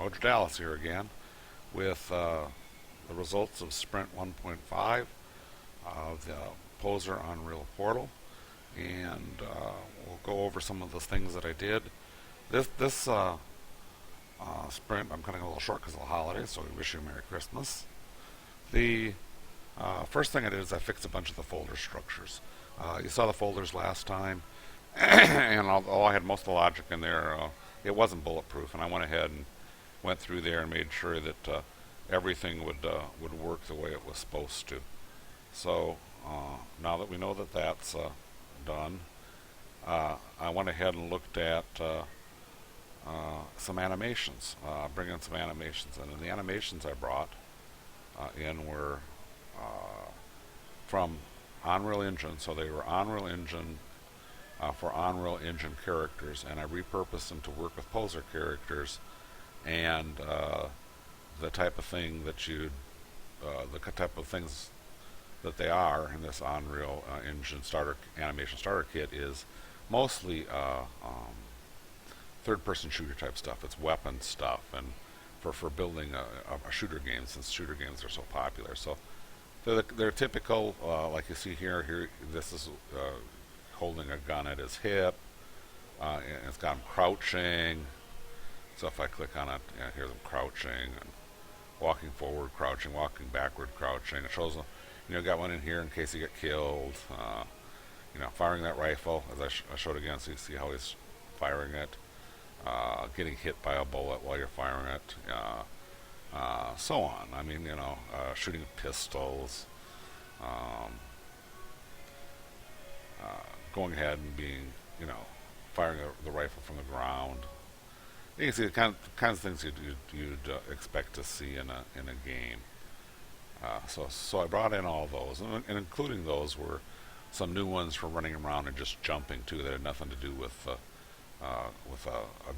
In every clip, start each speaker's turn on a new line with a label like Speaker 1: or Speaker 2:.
Speaker 1: Mojo Dallas here again with the results of Sprint 1.5 of the Poser Unreal Portal, and we'll go over some of the things that I did. This sprint, I'm cutting a little short because of the holidays, so we wish you a Merry Christmas. The first thing I did is I fixed a bunch of the folder structures. You saw the folders last time, and although I had most of the logic in there, it wasn't bulletproof, and I went ahead and went through there and made sure that everything would work the way it was supposed to. So now that we know that that's done, I went ahead and looked at some animations, bring in some animations, and the animations I brought in were from Unreal Engine, so they were Unreal Engine for Unreal Engine characters, and I repurposed them to work with Poser characters, and the type of thing that the type of things that they are in this Unreal Engine animation starter kit is mostly third-person shooter type stuff. It's weapon stuff, and for building a shooter game, since shooter games are so popular. So they're typical, like you see here. Here, this is holding a gun at his hip, and it's got him crouching. So if I click on it, here's him crouching and walking forward, crouching, walking backward, crouching. It shows, got one in here in case you get killed. Firing that rifle, as I showed again, so you see how he's firing it. Getting hit by a bullet while you're firing it, so on. I mean, shooting pistols, going ahead and firing the rifle from the ground. You can see the kinds of things you'd expect to see in a game. So I brought in all those, and including those were some new ones for running around and just jumping too. That had nothing to do with a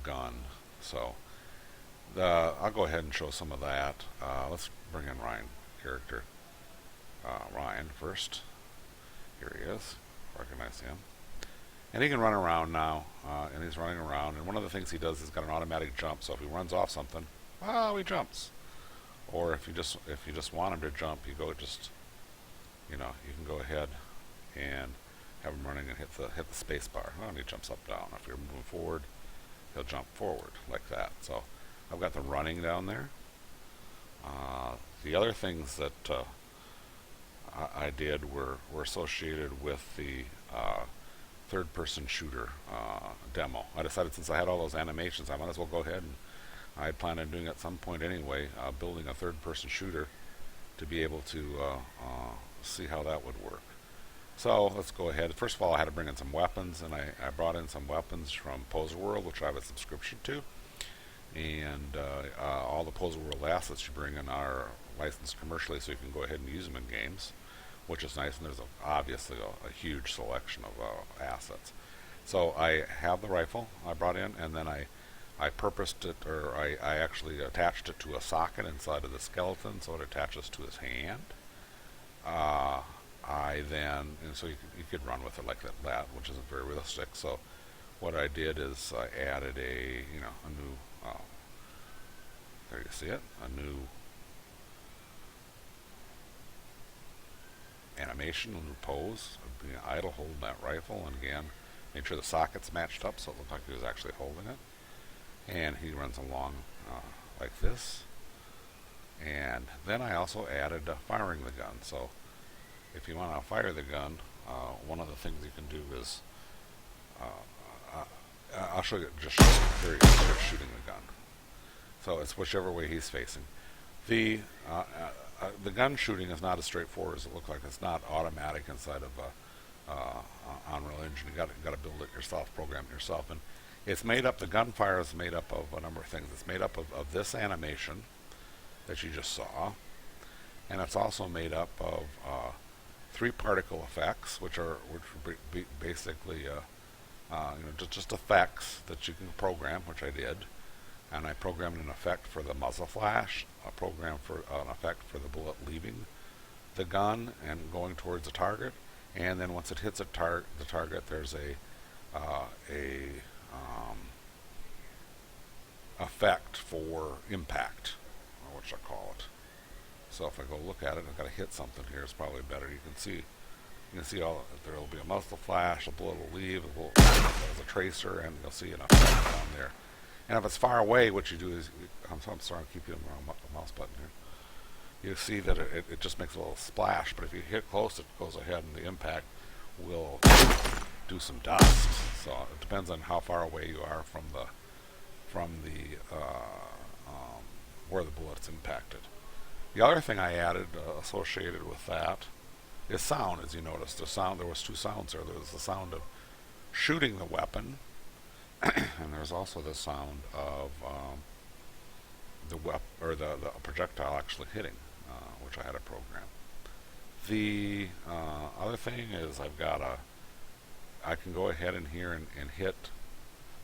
Speaker 1: gun. So I'll go ahead and show some of that. Let's bring in Ryan character. Ryan first. Here he is. Recognize him. And he can run around now, and he's running around. And one of the things he does is got an automatic jump. So if he runs off something, he jumps. Or if you just want him to jump, you can go ahead and have him running and hit the space bar. And he jumps up, down. If you're moving forward, he'll jump forward like that. So I've got the running down there. The other things that I did were associated with the third-person shooter demo. I decided, since I had all those animations, I might as well go ahead, and I had planned on doing at some point anyway, building a third-person shooter to be able to see how that would work. So let's go ahead. First of all, I had to bring in some weapons, and I brought in some weapons from Poser World, which I have a subscription to. And all the Poser World assets you bring in are licensed commercially, so you can go ahead and use them in games, which is nice. And there's obviously a huge selection of assets. So I have the rifle I brought in, and then I purposed it, or I actually attached it to a socket inside of the skeleton, so it attaches to his hand. And so you could run with it like that, which isn't very realistic. So what I did is I added a new, there you see it, a new animation, a new pose of being idle, holding that rifle, and again, made sure the sockets matched up so it looked like he was actually holding it. And he runs along like this. And then I also added firing the gun. So if you want to fire the gun, one of the things you can do is I'll show you just shooting the gun. So it's whichever way he's facing. The gun shooting is not as straightforward as it looks like. It's not automatic inside of Unreal Engine. You got to build it yourself, program it yourself, and it's made up. The gunfire is made up of a number of things. It's made up of this animation that you just saw, and it's also made up of 3 particle effects, which are basically just effects that you can program, which I did. And I programmed an effect for the muzzle flash, a program for an effect for the bullet leaving the gun and going towards the target, and then once it hits the target, there's a
Speaker 2: effect for impact, or what should I call it? So if I go look at it, I've got to hit something here. It's probably better. You can see all there will be a muzzle flash, a bullet will leave, there's a tracer, and you'll see an effect down there. And if it's far away, what you do is, I'm sorry, I keep hitting the wrong mouse button here. You see that it just makes a little splash, but if you hit close, it goes ahead and the impact will do some dust. So it depends on how far away you are from the where the bullet's impacted. The other thing I added associated with that is sound. As you noticed, there was two sounds there. There was the sound of shooting the weapon, and there's also the sound of the projectile actually hitting, which I had a program. The other thing is I can go ahead in here and hit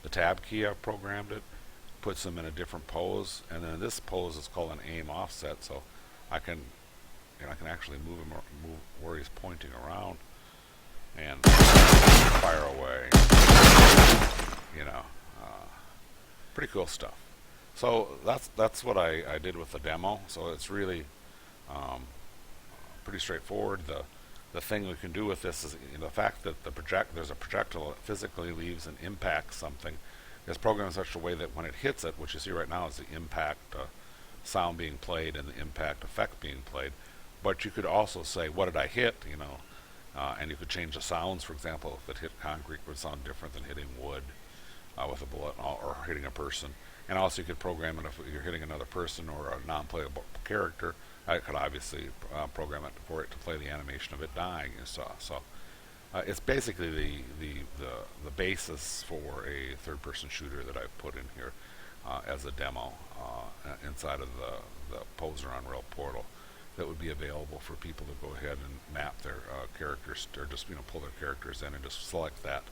Speaker 2: the tab key. I've programmed it, puts them in a different pose, and then this pose is called an aim offset. So I can actually move him where he's pointing around and fire away. You know, pretty cool stuff. So that's what I did with the demo. So it's really pretty straightforward. The thing we can do with this is the fact that there's a projectile that physically leaves and impacts something is programmed in such a way that when it hits it, what you see right now is the impact sound being played and the impact effect being played. But you could also say, what did I hit? And you could change the sounds. For example, if it hit concrete, it would sound different than hitting wood with a bullet or hitting a person. And also you could program it if you're hitting another person or a non-playable character. I could obviously program it for it to play the animation of it dying you saw. So it's basically the basis for a third-person shooter that I've put in here as a demo inside of the Poser Unreal portal that would be available for people to go ahead and map their characters, or just pull their characters in and just select that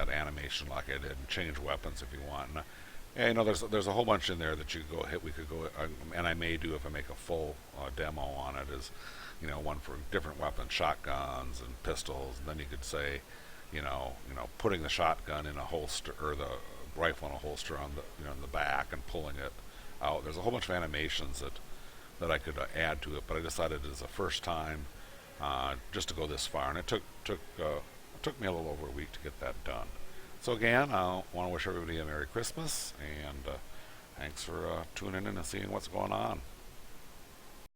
Speaker 2: animation like I did, and change weapons if you want. And there's a whole bunch in there that you could go hit. We could go, and I may do if I make a full demo on it. Is one for different weapons, shotguns and pistols. And then you could say, putting the shotgun in a holster or the rifle in a holster on the in the back and pulling it out. There's a whole bunch of animations that I could add to it, but I decided as a first time just to go this far, and it took me a little over a week to get that done. So again, I want to wish everybody a Merry Christmas, and thanks for tuning in and seeing what's going on.